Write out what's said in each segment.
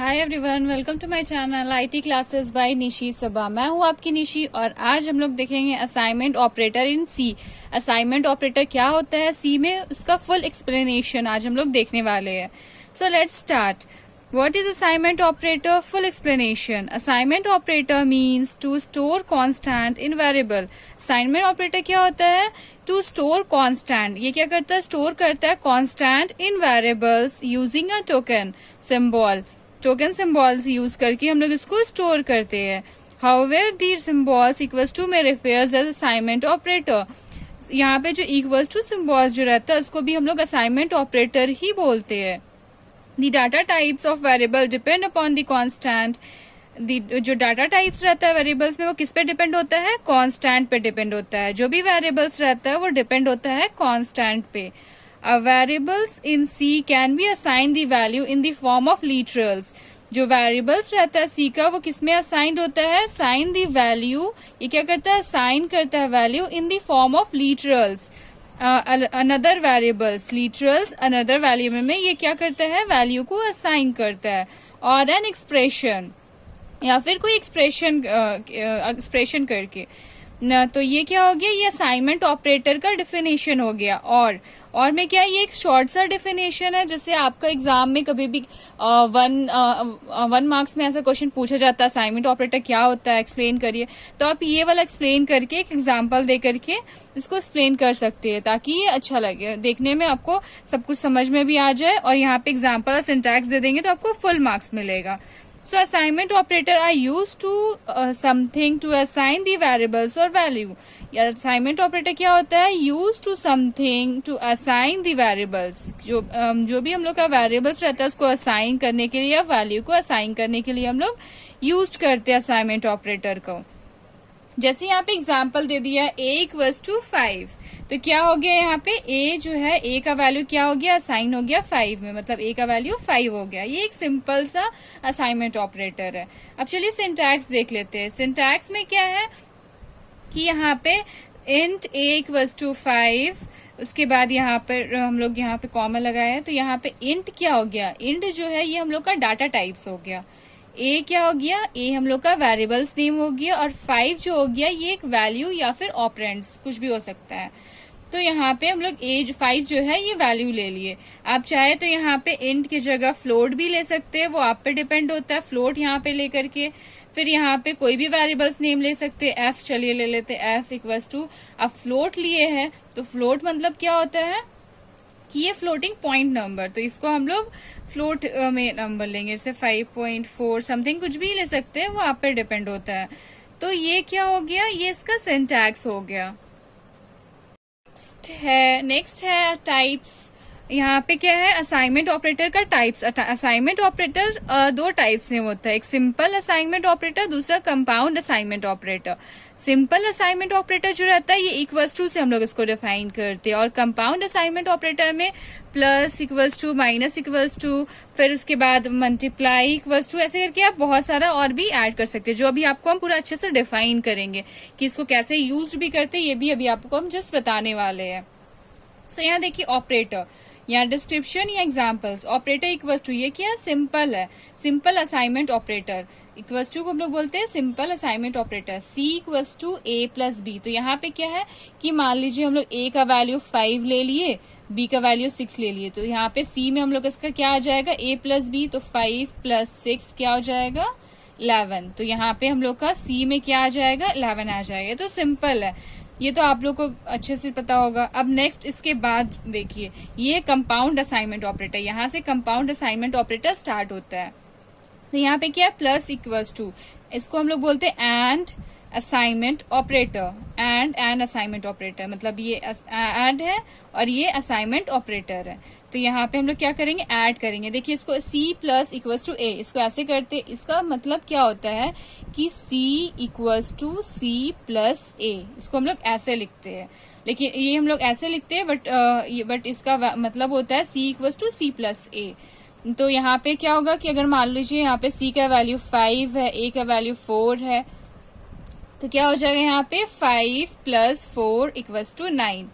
Hi everyone, welcome to my channel IT classes by Nishi Saba. मैं हूँ आपकी निशी और आज हम लोग देखेंगे assignment operator in C. Assignment operator क्या होता है सी में, उसका फुल एक्सप्लेनेशन आज हम लोग देखने वाले हैं। So let's start. What is assignment operator? Full explanation. Assignment operator means to store constant in variable. Assignment operator क्या होता है? To store constant. ये क्या करता है? Store करता है constant in variables using a token symbol. Token symbols use करके हम लोग इसको store करते हैं. However, the symbols equals to में refers as assignment operator. यहाँ पे जो equals to symbols जो रहता है उसको भी हम लोग assignment operator ही बोलते हैं. The data types of variable depend upon the constant. जो डाटा टाइप्स रहता है वेरिएबल्स में वो किस पे डिपेंड होता है? कांस्टेंट पे डिपेंड होता है। जो भी वेरिएबल्स रहता है वो डिपेंड होता है कांस्टेंट पे। Variables in C can be assign the value in the form of literals. जो वेरिएबल्स रहता है सी का वो किसमें असाइंड होता है? Sign the value. ये क्या करता है? साइन करता है value in the form of literals. Another variables literals another variable में ये क्या करता है? वैल्यू को असाइन करता है। और एन एक्सप्रेशन या फिर कोई एक्सप्रेशन करके न, तो ये क्या हो गया? ये असाइनमेंट ऑपरेटर का डिफिनेशन हो गया। और में क्या, ये एक शॉर्ट सा डिफिनेशन है। जैसे आपका एग्जाम में कभी भी वन मार्क्स में ऐसा क्वेश्चन पूछा जाता है असाइनमेंट ऑपरेटर क्या होता है, एक्सप्लेन करिए, तो आप ये वाला एक्सप्लेन करके एक एग्जांपल दे करके इसको एक्सप्लेन कर सकते हैं ताकि ये अच्छा लगे, देखने में आपको सब कुछ समझ में भी आ जाए। और यहाँ पे एग्जाम्पल और सिंटैक्स दे देंगे तो आपको फुल मार्क्स मिलेगा। So assignment operator are used to something to assign the variables or value. या assignment operator क्या होता है? Used to something to assign the variables. जो भी हम लोग का variables रहता है उसको assign करने के लिए या value को assign करने के लिए हम लोग used करते हैं assignment operator को। जैसे यहाँ पे एग्जाम्पल दे दिया a इक्वल्स टू 5, तो क्या हो गया यहाँ पे? a जो है a का वैल्यू क्या हो गया? असाइन हो गया 5 में, मतलब a का वैल्यू 5 हो गया। ये एक सिंपल सा असाइनमेंट ऑपरेटर है। अब चलिए सिंटैक्स देख लेते हैं। सिंटैक्स में क्या है कि यहाँ पे इंट a इक्वल्स टू 5, उसके बाद यहाँ पर हम लोग यहाँ पे कॉमा लगाया है, तो यहाँ पे इंट क्या हो गया? इंट जो है ये हम लोग का डाटा टाइप्स हो गया। ए क्या हो गया? ए हम लोग का वेरिएबल्स नेम हो गया। और 5 जो हो गया ये एक वैल्यू या फिर ऑपरेंड्स कुछ भी हो सकता है। तो यहाँ पे हम लोग ए 5 जो है ये वैल्यू ले लिए। आप चाहे तो यहाँ पे इंट की जगह फ्लोट भी ले सकते हैं, वो आप पे डिपेंड होता है। फ्लोट यहाँ पे लेकर के फिर यहाँ पे कोई भी वेरिएबल्स नेम ले सकते हैं। एफ चलिए ले लेते हैं, एफ इक्वल्स टू, अब फ्लोट लिए हैं तो फ्लोट मतलब क्या होता है कि ये फ्लोटिंग पॉइंट नंबर, तो इसको हम लोग फ्लोट में नंबर लेंगे। जैसे 5.4 समथिंग कुछ भी ले सकते हैं, वो आप पे डिपेंड होता है। तो ये क्या हो गया? ये इसका सिंटैक्स हो गया। नेक्स्ट है टाइप्स। यहाँ पे क्या है? असाइनमेंट ऑपरेटर का टाइप्स। असाइनमेंट ऑपरेटर दो टाइप्स में होता है, एक सिंपल असाइनमेंट ऑपरेटर, दूसरा compound assignment operator. Simple assignment operator जो रहता है ये इक्वल्स टू से हम लोग इसको डिफाइन करते हैं। और कंपाउंड असाइनमेंट ऑपरेटर में plus equals to, minus equals to, फिर उसके बाद मल्टीप्लाई इक्वल्स टू, ऐसे करके आप बहुत सारा और भी ऐड कर सकते हैं, जो अभी आपको हम पूरा अच्छे से डिफाइन करेंगे कि इसको कैसे यूज भी करते हैं, ये भी अभी आपको हम जस्ट बताने वाले हैं। सो यहाँ देखिए ऑपरेटर, यहाँ डिस्क्रिप्शन या एग्जाम्पल्स। ऑपरेटर इक्वल्स टू ये क्या? सिंपल है, simple assignment operator. Equals to को हम लोग बोलते हैं simple assignment operator. C equals to A plus B, तो यहाँ पे क्या है कि मान लीजिए हम लोग ए का वैल्यू 5 ले लिए, बी का वैल्यू 6 ले लिए, तो यहाँ पे सी में हम लोग इसका क्या आ जाएगा? ए प्लस बी, तो 5 प्लस 6 क्या हो जाएगा? 11। तो यहाँ पे हम लोग का सी में क्या आ जाएगा? 11 आ जाएगा। तो सिंपल है, ये तो आप लोग को अच्छे से पता होगा। अब नेक्स्ट इसके बाद देखिए ये कंपाउंड असाइनमेंट ऑपरेटर। यहाँ से कंपाउंड असाइनमेंट ऑपरेटर स्टार्ट होता है। तो यहाँ पे क्या है? प्लस इक्वल्स टू, इसको हम लोग बोलते हैं and assignment operator. And assignment operator मतलब ये एंड है और ये असाइनमेंट ऑपरेटर है। तो यहाँ पे हम लोग क्या करेंगे? ऐड करेंगे। देखिए इसको सी प्लस इक्वल्स टू ए, इसको ऐसे करते, इसका मतलब क्या होता है कि सी इक्वल्स टू सी प्लस ए, इसको हम लोग ऐसे लिखते हैं। लेकिन ये हम लोग ऐसे लिखते हैं बट इसका मतलब होता है सी इक्वल्स टू सी प्लस ए। तो यहाँ पे क्या होगा कि अगर मान लीजिए यहाँ पे सी का वैल्यू 5 है, ए का वैल्यू 4 है, तो क्या हो जाएगा यहाँ पे 5 प्लस 4 इक्वल्स टू 9।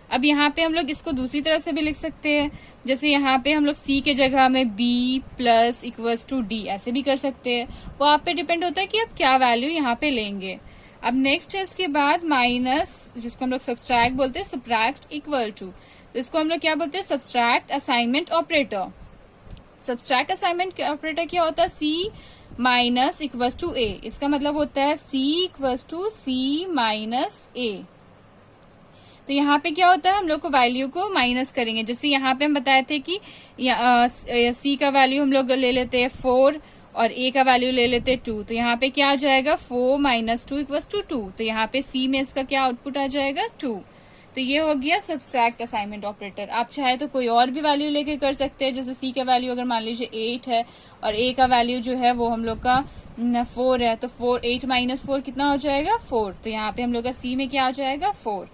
अब यहाँ पे हम लोग इसको दूसरी तरह से भी लिख सकते हैं, जैसे यहाँ पे हम लोग सी के जगह में B plus equals to D ऐसे भी कर सकते हैं। वो आप पे डिपेंड होता है कि आप क्या वैल्यू यहाँ पे लेंगे। अब नेक्स्ट है इसके बाद माइनस, जिसको हम लोग सब्सट्रैक्ट बोलते हैं, सब्ट्रैक्ट इक्वल टू, तो इसको हम लोग क्या बोलते हैं, subtract assignment operator. Subtract assignment operator क्या होता है, सी माइनस इक्वल्स टू ए। इसका मतलब होता है सी इक्वल्स टू सी माइनस ए। तो यहाँ पे क्या होता है, हम लोग को वैल्यू को माइनस करेंगे। जैसे यहाँ पे हम बताए थे कि सी का वैल्यू हम लोग ले लेते हैं 4 और ए का वैल्यू ले लेते हैं 2। तो यहाँ पे क्या आ जाएगा, 4 माइनस 2 इक्वल्स टू 2। तो यहाँ पे सी में इसका क्या आउटपुट आ जाएगा, 2। तो ये हो गया सब्सट्रैक्ट असाइनमेंट ऑपरेटर। आप चाहे तो कोई और भी वैल्यू लेके कर सकते हैं, जैसे सी का वैल्यू अगर मान लीजिए 8 है और ए का वैल्यू जो है वो हम लोग का 4 है, तो 8 माइनस 4 कितना हो जाएगा, 4। तो यहाँ पे हम लोग का सी में क्या आ जाएगा, 4।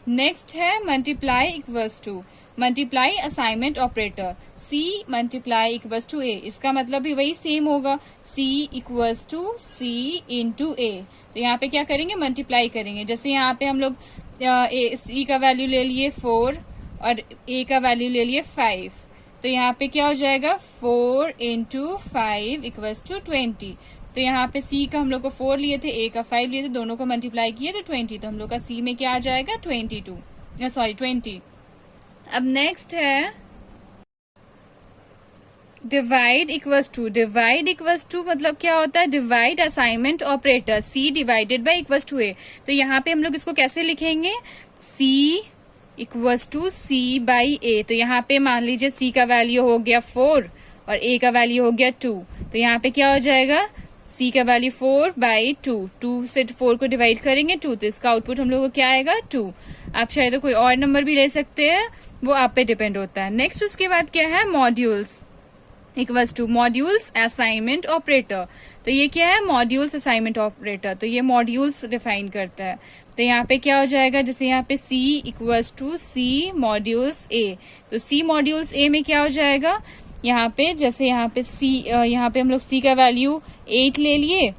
नेक्स्ट है multiply equals to, multiply assignment operator, C multiply equals to A. इसका मतलब भी वही सेम होगा, C equals to C into A. तो यहाँ पे क्या करेंगे, मल्टीप्लाई करेंगे। जैसे यहाँ पे हम लोग सी का वैल्यू ले लिए 4 और ए का वैल्यू ले लिए 5। तो यहाँ पे क्या हो जाएगा, 4 इंटू 5 इक्वल्स टू 20। तो यहाँ पे सी का हम लोग को 4 लिए थे, ए का 5 लिए थे, दोनों को मल्टीप्लाई किए तो 20। तो हम लोग का सी में क्या आ जाएगा, 20। अब नेक्स्ट है divide equals to. Divide equals to मतलब क्या होता है, divide assignment operator, C divided by equals to A. तो यहाँ पे हम लोग इसको कैसे लिखेंगे, C equals to C by A. तो यहाँ पे मान लीजिए सी का वैल्यू हो गया 4 और ए का वैल्यू हो गया 2। तो यहाँ पे क्या हो जाएगा, सी का वैल्यू 4 बाई 2, 2 से 4 को डिवाइड करेंगे 2, तो इसका आउटपुट हम लोग को क्या आएगा, 2। आप चाहे तो कोई और नंबर भी ले सकते हैं, वो आप पे डिपेंड होता है। नेक्स्ट उसके बाद क्या है, modules equals two modules assignment operator. तो ये क्या है, मॉड्यूल्स असाइनमेंट ऑपरेटर। तो ये मॉड्यूल्स डिफाइन करता है। तो यहाँ पे क्या हो जाएगा, जैसे यहाँ पे सी इक्वल्स टू सी मॉड्यूल्स ए। तो सी मॉड्यूल्स ए में क्या हो जाएगा, यहाँ पे जैसे यहाँ पे सी, यहाँ पे हम लोग सी का वैल्यू 8 ले लिए,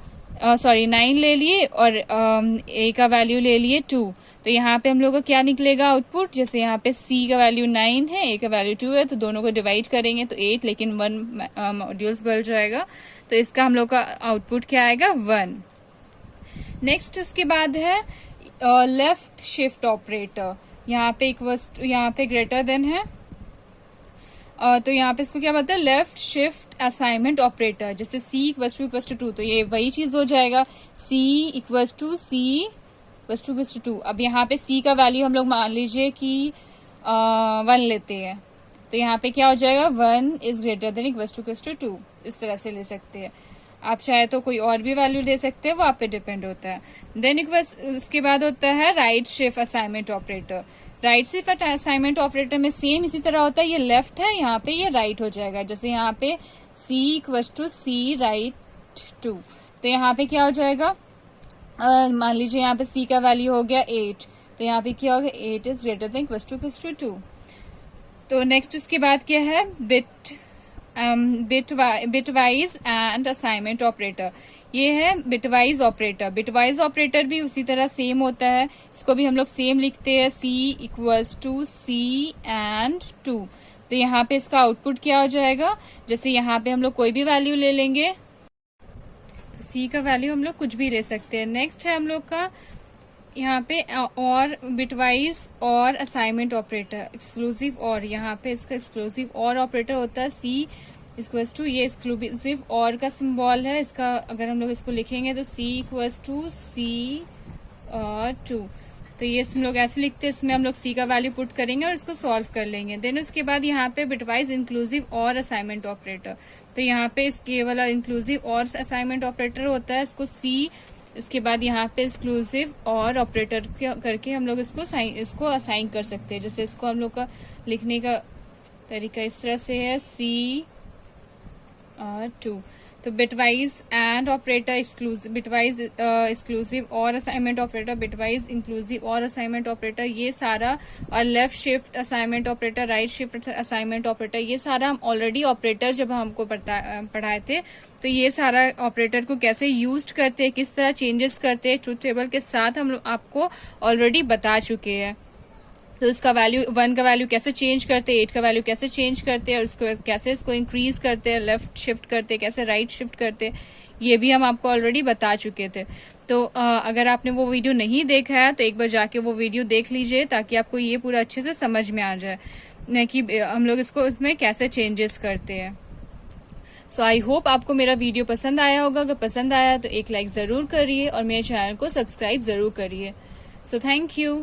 9 ले लिए और ए का वैल्यू ले लिए 2। तो यहाँ पे हम लोग का क्या निकलेगा आउटपुट, जैसे यहाँ पे सी का वैल्यू 9 है, ए का वैल्यू 2 है, तो दोनों को डिवाइड करेंगे तो 8, लेकिन 1 मॉड्यूल्स बल जाएगा। तो इसका हम लोग का आउटपुट क्या आएगा, 1। नेक्स्ट उसके बाद है लेफ्ट शिफ्ट ऑपरेटर। यहाँ पे इक्वल्स, यहाँ पे ग्रेटर देन है, तो यहाँ पे इसको क्या बोलते हैं, लेफ्ट शिफ्ट असाइनमेंट ऑपरेटर। जैसे सी इक्वल्स टू 2, तो ये वही चीज हो जाएगा, C equals to C equals to 2। अब यहाँ पे सी का वैल्यू हम लोग मान लीजिए कि 1 लेते हैं, तो यहाँ पे क्या हो जाएगा, 1 is greater than equals to 2। इस तरह से ले सकते हैं। आप चाहे तो कोई और भी वैल्यू दे सकते हैं, वो आप पे डिपेंड होता है। देन इक्वल्स, उसके बाद होता है right shift assignment operator. Right shift assignment operator में सेम इसी तरह होता है, ये लेफ्ट है, यहाँ पे ये राइट हो जाएगा। जैसे यहाँ पे सी इक्वल्स टू सी राइट 2, तो यहाँ पे क्या हो जाएगा, मान लीजिए यहाँ पे सी का वैल्यू हो गया 8, तो यहाँ पे क्या हो गया, 8 is greater than equals to 2। तो नेक्स्ट उसके बाद क्या है, बिटवाइज एंड असाइनमेंट ऑपरेटर। ये है बिटवाइज ऑपरेटर। बिटवाइज ऑपरेटर भी उसी तरह सेम होता है, इसको भी हम लोग सेम लिखते हैं, सी इक्वल्स टू सी एंड 2। तो यहाँ पे इसका आउटपुट क्या हो जाएगा, जैसे यहाँ पे हम लोग कोई भी वैल्यू ले लेंगे, तो सी का वैल्यू हम लोग कुछ भी ले सकते हैं। नेक्स्ट है हम लोग का यहाँ पे और बिटवाइज और असाइनमेंट ऑपरेटर, एक्सक्लूसिव और, यहाँ पे इसका एक्सक्लूसिव और ऑपरेटर होता है, सी इक्वल्स टू, ये एक्सक्लूसिव और का सिंबल है इसका, अगर हम लोग इसको लिखेंगे तो सी इक्वल्स टू सी 2। तो ये हम लोग ऐसे लिखते हैं, इसमें हम लोग सी का वैल्यू पुट करेंगे और इसको सॉल्व कर लेंगे। देन उसके बाद यहाँ पे बिटवाइज इंक्लूसिव और असाइनमेंट ऑपरेटर। तो यहाँ पे इसके वाला इंक्लूसिव और असाइनमेंट ऑपरेटर होता है, इसको सी, इसके बाद यहाँ पे एक्सक्लूसिव और ऑपरेटर करके हम लोग इसको असाइन कर सकते हैं। जैसे इसको हम लोग का लिखने का तरीका इस तरह से है, सी 2। तो bitwise and operator, exclusive, bitwise exclusive और असाइनमेंट ऑपरेटर, बिटवाइज इंक्लूसिव और असाइनमेंट ऑपरेटर, ये सारा, और left shift assignment operator, right shift assignment operator, ये सारा हम ऑलरेडी ऑपरेटर जब हमको पढ़ाए थे, तो ये सारा ऑपरेटर को कैसे यूज करते हैं, किस तरह चेंजेस करते हैं ट्रुथ टेबल के साथ, हम लोग आपको ऑलरेडी बता चुके हैं। तो उसका वैल्यू 1 का वैल्यू कैसे चेंज करते हैं, 8 का वैल्यू कैसे चेंज करते हैं, और उसको कैसे इसको इंक्रीज करते हैं, लेफ्ट शिफ्ट करते हैं, कैसे राइट शिफ्ट करते हैं, ये भी हम आपको ऑलरेडी बता चुके थे। तो अगर आपने वो वीडियो नहीं देखा है तो एक बार जाके वो वीडियो देख लीजिए, ताकि आपको ये पूरा अच्छे से समझ में आ जाए कि हम लोग इसको इसमें कैसे चेंजेस करते हैं। सो आई होप आपको मेरा वीडियो पसंद आया होगा। अगर पसंद आया तो एक लाइक जरूर करिए और मेरे चैनल को सब्सक्राइब जरूर करिए। So thank you.